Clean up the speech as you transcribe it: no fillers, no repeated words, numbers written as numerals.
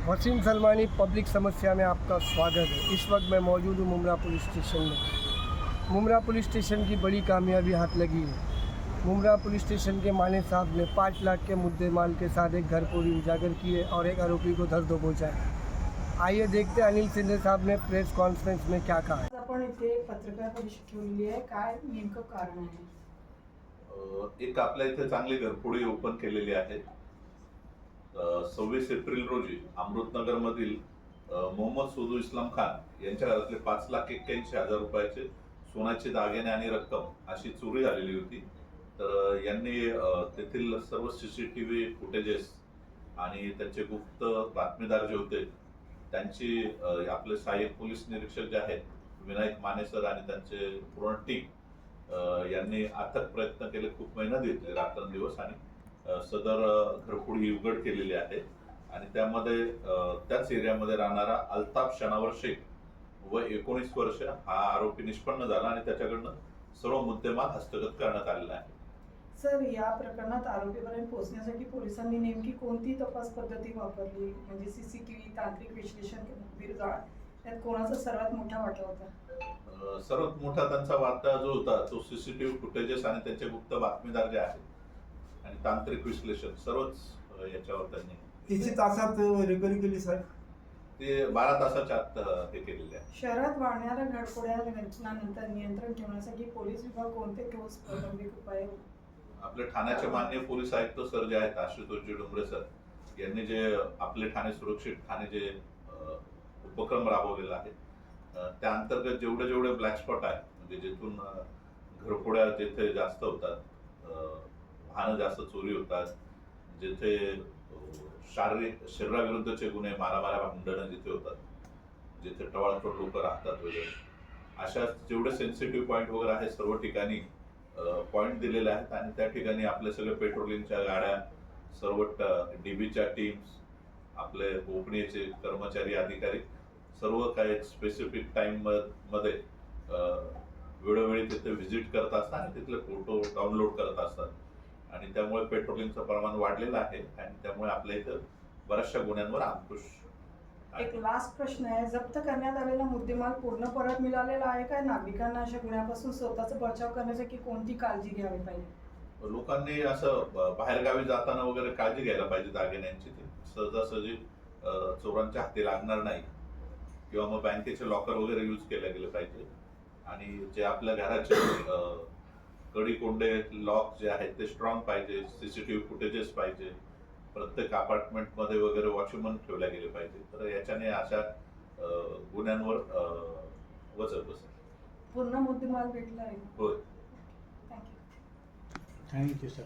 Wasim Salmani public समस्या में आपका स्वागत है। इस वक्त मैं मौजूद हूँ मुमरा पुलिस स्टेशन में। मुमरा पुलिस स्टेशन की बड़ी कामयाबी हाथ लगी है। मुमरा पुलिस स्टेशन के माने साहब ने 5 लाख के मुद्दे माल के साथ एक घर चोरी उजागर किए और एक आरोपी को धर दो पहुँचाया। आइए देखते हैं अनिल सिंधे साहब ने प्रेस कॉन्फ्रेंस में क्या कहा है। आपण इथे पत्रकार परिषद ठेवलेली आहे, काय नेमकं कारण आहे? एक आपल्या इथे चांगली घरफोडी ओपन केलेली आहे. 26 एप्रिल रोजी अमृतनगर मधील मोहम्मद सुदू इस्लाम खान यांच्या घरातले 5,81,000 रुपयाचे सोन्याचे दागिने आणि रक्कम अशी चोरी झालेली होती. तर यांनी तेथील सर्व सीसीटीव्ही फुटेजेस आणि त्यांचे गुप्त बातमीदार जे होते त्यांची आपले सहाय्यक पोलीस निरीक्षक जे आहेत विनायक माने सर आणि त्यांचे पूर्ण टीम यांनी अथक प्रयत्न केले, खूप मेहनत घेतली रात्रंदिवस आणि सदर घरफोडी उघड केलेली आहे. आणि त्यामध्ये त्याच एरियामध्ये राहणारा अल्ताफ शनावर शेख व 19 वर्ष हा आरोपी निष्पन्न झाला आणि त्याच्याकडनं सर्व मुद्देमाल हस्तगत करण्यात आलेला आहे. सर, या प्रकरणात आरोपीपर्यंत पोहोचण्यासाठी पोलिसांनी नेमकी कोणती तपास पद्धती वापरली? म्हणजे सीसीटीव्ही, तांत्रिक विश्लेषण, बिरजाळ, यात कोणाचा सर्वात मोठा वाटा होता? सर्वात मोठा त्यांचा वाटा जो होता तो सीसीटीव्ही फुटेजेस आणि त्यांचे गुप्त बातमीदार जे आहेत आणि तांत्रिक विश्लेषण सर्वच याच्यावर त्यांनी किती तासात रिकव्हरी केली साहेब? ते 12 तासाच्या आत हे केलेले आहे. शहरात वाढणाऱ्या घडफोड्या घटनांनंतर नियंत्रण ठेवण्यासाठी पोलीस विभाग कोणते ठोस प्रलंबित उपाय? आपले ठाण्याचे माननीय पोलीस आयुक्त सर जे आहेत आशुतोषजी डोंगरे सर यांनी जे आपले ठाणे सुरक्षित ठाणे जे उपक्रम राबवलेला आहे त्या अंतर्गत जेवढे जेवढे ब्लॅक स्पॉट आहेत म्हणजे जिथून घरफोड्या जिथे जास्त होतात, वाहनं जास्त चोरी होतात, जिथे शरीराविरुद्धचे गुन्हे, मारामाऱ्या भांडणं जिथे होतात, जिथे टवाळखोर लोक राहतात वगैरे, अशा जेवढे सेन्सिटिव्ह पॉईंट वगैरे आहेत सर्व ठिकाणी पॉईंट दिलेले आहेत. आणि त्या ठिकाणी आपले सगळे पेट्रोलिंगच्या गाड्या, सर्व डीबीच्या टीम्स, आपले गोपनीयचे कर्मचारी, अधिकारी सर्व काही स्पेसिफिक टाइम मध्ये वेळोवेळी तिथे व्हिजिट करत असतात आणि तिथले फोटो डाउनलोड करत असतात. आणि त्यामुळे पेट्रोलिंगचं प्रमाण वाढलेलं आहे आणि त्यामुळे आपल्या इथं बऱ्याचशा गुन्ह्यांवर अंकुश आहे. एक लास्ट प्रश्न आहे, जप्त करण्यात आलेला मुद्देमाल पूर्ण परत मिळालेला आहे का? नागरिकांना अशा गुन्ह्यापासून स्वतःचा बचाव करण्यासाठी कोणती काळजी घ्यावी पाहिजे? लोकांनी असं बाहेरगावी जाताना वगैरे काळजी घ्यायला पाहिजे दागिन्यांची. ती सहजासहजी चोरांच्या हाती लागणार नाही किंवा मग बँकेचे लॉकर वगैरे यूज केले गेले पाहिजे. आणि जे आपल्या घराचे कडी कोंडे लॉक जे आहेत ते स्ट्रॉंग पाहिजे, सीसीटीव्ही फुटेजेस पाहिजे, प्रत्येक अपार्टमेंटमध्ये वगैरे वॉचमन ठेवले गेले पाहिजे. तर याच्याने अशा गुन्ह्यांवर वचक बसेल. पूर्ण मुद्देमाल भेटला आहे? होय. थँक्यू. Thank you sir.